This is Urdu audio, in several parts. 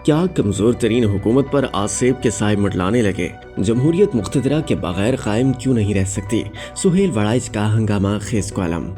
کیا کمزور ترین حکومت پر آصف کے سائے مٹلانے لگے؟ جمہوریت مقتدرہ کے بغیر قائم کیوں نہیں رہ سکتی؟ سہیل وڑائچ کا ہنگامہ خیز کالم۔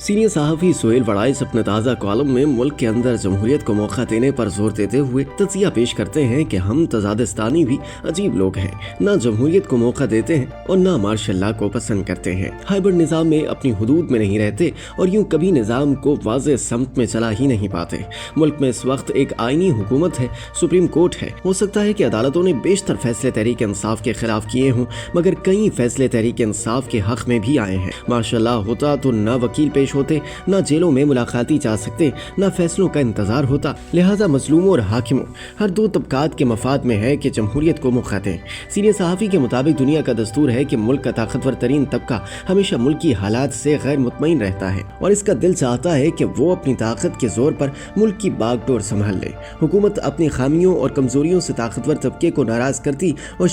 سینئر صحافی سہیل وڑائچ اپنے تازہ کالم میں ملک کے اندر جمہوریت کو موقع دینے پر زور دیتے ہوئے تجزیہ پیش کرتے ہیں کہ ہم تزادستانی بھی عجیب لوگ ہیں، نہ جمہوریت کو موقع دیتے ہیں اور نہ مارشل لا کو پسند کرتے ہیں، ہائبرڈ نظام میں اپنی حدود میں نہیں رہتے اور یوں کبھی نظام کو واضح سمت میں چلا ہی نہیں پاتے۔ ملک میں اس وقت ایک آئینی حکومت ہے، سپریم کورٹ ہے۔ ہو سکتا ہے کہ عدالتوں نے بیشتر فیصلے تحریک انصاف کے خلاف کیے ہوں، مگر کئی فیصلے تحریک انصاف کے حق میں بھی آئے ہیں۔ مارشل لا ہوتا تو نہ وکیل پیش ہوتے، نہ جیلوں میں ملاقاتی جا سکتے، نہ فیصلوں کا انتظار ہوتا۔ لہٰذا مظلوموں اور حاکموں ہر دو طبقات کے مفاد میں ہے کہ جمہوریت کو موقع دیں۔ سینئر صحافی کے مطابق دنیا کا دستور ہے کہ ملک کا طاقتور ترین طبقہ ہمیشہ ملکی حالات سے غیر مطمئن رہتا ہے اور اس کا دل چاہتا ہے کہ وہ اپنی طاقت کے زور پر ملک کی باغ ڈور سنبھال لے۔ حکومت اپنی خامیوں اور کمزوریوں سے طاقتور طبقے کو ناراض کرتی اور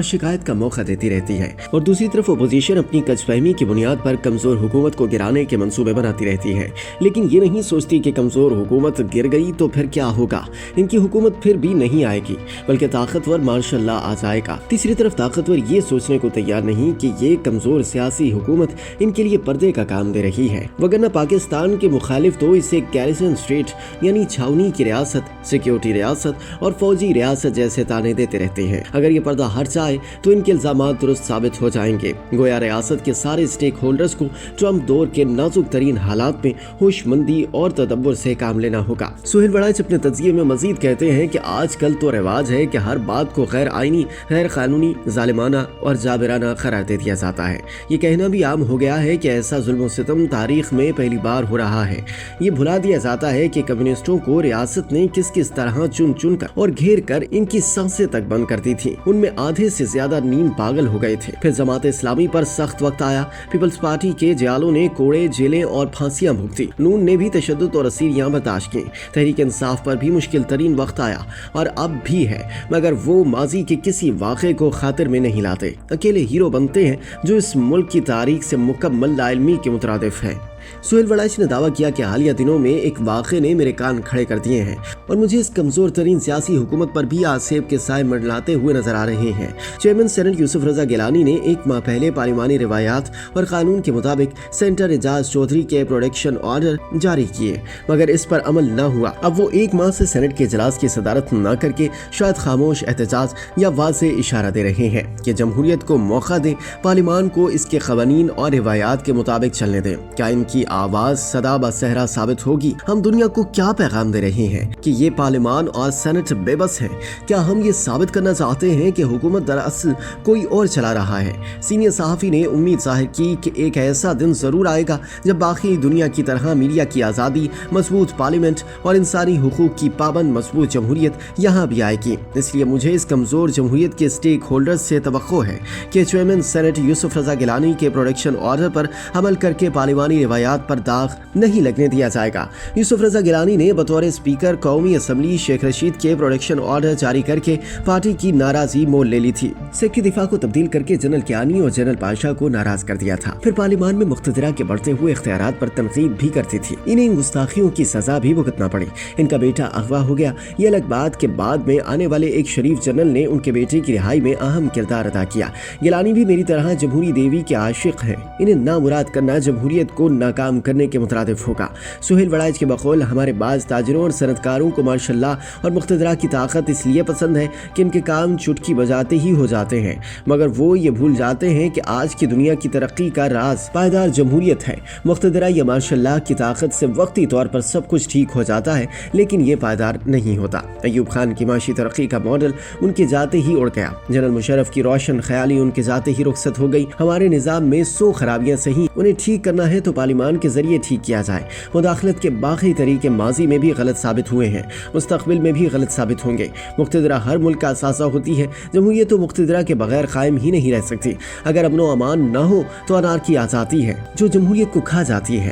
شکایت کا موقع دیتی رہتی ہے، اور دوسری طرف اپوزیشن اپنی کج فہمی کی بنیاد پر کمزور حکومت کو گرانے کے منصوبے بناتی رہتی ہے، لیکن یہ نہیں سوچتی کہ کمزور حکومت گر گئی تو پھر کیا ہوگا۔ ان کی حکومت پھر بھی نہیں آئے گی بلکہ طاقتور مارشل لا آ جائے گا۔ تیسری طرف طاقتور یہ سوچنے کو تیار نہیں کہ یہ کمزور سیاسی حکومت ان کے لیے پردے کا کام دے رہی ہے، وگرنہ پاکستان کے مخالف تو اسے گیریزن اسٹیٹ یعنی چھاونی کی ریاست، سیکیورٹی ریاست اور فوجی ریاست جیسے تانے دیتے رہتے ہیں۔ اگر یہ پردہ ہٹ جائے تو ان کے الزامات درست ثابت ہو جائیں گے، گویا ریاست کے سارے اسٹیک ہولڈرز کو ٹرمپ دور کے نازک ترین حالات میں ہوش مندی اور تدبر سے کام لینا ہوگا۔ سہیل وڑائچ اپنے تجزیے میں مزید کہتے ہیں کہ آج کل تو رواج ہے کہ ہر بات کو غیر آئینی، غیر قانونی، ظالمانہ اور جابرانہ قرار دے دیا جاتا ہے۔ یہ کہنا بھی عام ہو گیا ہے کہ ایسا ظلم و ستم تاریخ میں پہلی بار ہو رہا ہے۔ یہ بھلا دیا جاتا ہے کہ کمیونسٹوں کو ریاست نے کس طرح چن کر اور گھیر کر ان کی سانسیں تک بند کر دی تھی۔ ان میں آدھے سے زیادہ نیم پاگل ہو گئے تھے۔ پھر جماعت اسلامی پر سخت وقت آیا، پیپلز پارٹی کے جیالوں نے کوڑے، جیلیں اور پھانسیاں بھگتی، نون نے بھی تشدد اور اسیریاں برداشت کی، تحریک انصاف پر بھی مشکل ترین وقت آیا اور اب بھی ہے، مگر وہ ماضی کے کسی واقعے کو خاطر میں نہیں لاتے، اکیلے ہیرو بنتے ہیں جو اس ملک کی تاریخ سے مکمل لا علمی کے مترادف ہے۔ سہیل وڑائچ نے دعویٰ کیا کہ حالیہ دنوں میں ایک واقعے نے میرے کان کھڑے کر دیے ہیں اور مجھے اس کمزور ترین سیاسی حکومت پر بھی آصف کے سائے منڈلاتے ہوئے نظر آ رہے ہیں۔ چیئرمین سینٹ یوسف رضا گیلانی نے ایک ماہ پہلے پارلیمانی روایات اور قانون کے مطابق سینٹر اعجاز چودھری کے پروٹیکشن آرڈر جاری کیے، مگر اس پر عمل نہ ہوا۔ اب وہ ایک ماہ سے سینٹ کے اجلاس کی صدارت نہ کر کے شاید خاموش احتجاج یا واضح اشارہ دے رہے ہیں کہ جمہوریت کو موقع دیں، پارلیمان کو اس کے قوانین اور روایات کے مطابق چلنے دیں۔ کیا ان کی آواز صدا بصہرا ثابت ہوگی؟ ہم دنیا کو کیا پیغام دے رہے ہیں کہ یہ پارلیمان اور سینٹ بے بس ہیں؟ کیا ہم یہ ثابت کرنا چاہتے ہیں کہ حکومت دراصل کوئی اور چلا رہا ہے؟ سینئر صحافی نے امید ظاہر کی کہ ایک ایسا دن ضرور آئے گا جب باقی دنیا کی طرح میڈیا کی آزادی، مضبوط پارلیمنٹ اور انسانی حقوق کی پابند مضبوط جمہوریت یہاں بھی آئے گی۔ اس لیے مجھے اس کمزور جمہوریت کے اسٹیک ہولڈرز سے توقع ہے کہ چیئرمین سینٹ یوسف رضا گیلانی کے پروٹیکشن آرڈر پر عمل کر کے پارلیمانی روایات پر داغ نہیں لگنے دیا جائے گا۔ یوسف رضا گیلانی نے بطور اسپیکر قومی اسمبلی شیخ رشید کے پروٹیکشن آرڈر جاری کر کے پارٹی کی ناراضی مول لے لی تھی، سیکرٹری دفاع کو تبدیل کر کے جنرل کیانی اور جنرل پاشا کو ناراض کر دیا تھا، پھر پارلیمان میں مقتدرہ کے بڑھتے ہوئے اختیارات پر تنقید بھی کرتی تھی، انہیں گستاخیوں کی سزا بھی بھگتنا پڑی۔ ان کا بیٹا اغوا ہو گیا، یہ الگ بات کے بعد میں آنے والے ایک شریف جنرل نے ان کے بیٹے کی رہائی میں اہم کردار ادا کیا۔ گیلانی بھی میری طرح جمہوری دیوی کے عاشق ہیں، انہیں نامراد کرنا جمہوریت کو ناکام کرنے کے مترادف ہوگا۔ سہیل وڑائچ کے بقول ہمارے بعض تاجروں اور صنعتکاروں کو مارشل لا اور مقتدرہ کی طاقت اس لیے پسند ہے کہ ان کے کام چٹکی بجاتے ہی ہو جاتے ہیں، مگر وہ یہ بھول جاتے ہیں کہ آج کی دنیا کی ترقی کا راز پائیدار جمہوریت ہے۔ مقتدرہ یا مارشل لا کی طاقت سے وقتی طور پر سب کچھ ٹھیک ہو جاتا ہے، لیکن یہ پائیدار نہیں ہوتا۔ ایوب خان کی معاشی ترقی کا ماڈل ان کے جاتے ہی اڑ گیا، جنرل مشرف کی روشن خیالی ان کے جاتے ہی رخصت ہو گئی۔ ہمارے نظام میں 100 خرابیاں صحیح، انہیں ٹھیک کرنا ہے تو پارلیمان کے ذریعے ٹھیک کیا جائے۔ مداخلت کے باقی طریقے ماضی میں بھی غلط ثابت ہوئے ہیں، مستقبل میں بھی غلط ثابت ہوں گے۔ مقتدرہ ہر ملک کا اثاثہ ہوتی ہے، جمہوریت تو مقتدرہ کے بغیر قائم ہی نہیں رہ سکتی۔ اگر امن و امان نہ ہو تو انارکی آ جاتی ہے جو جمہوریت کو کھا جاتی ہے۔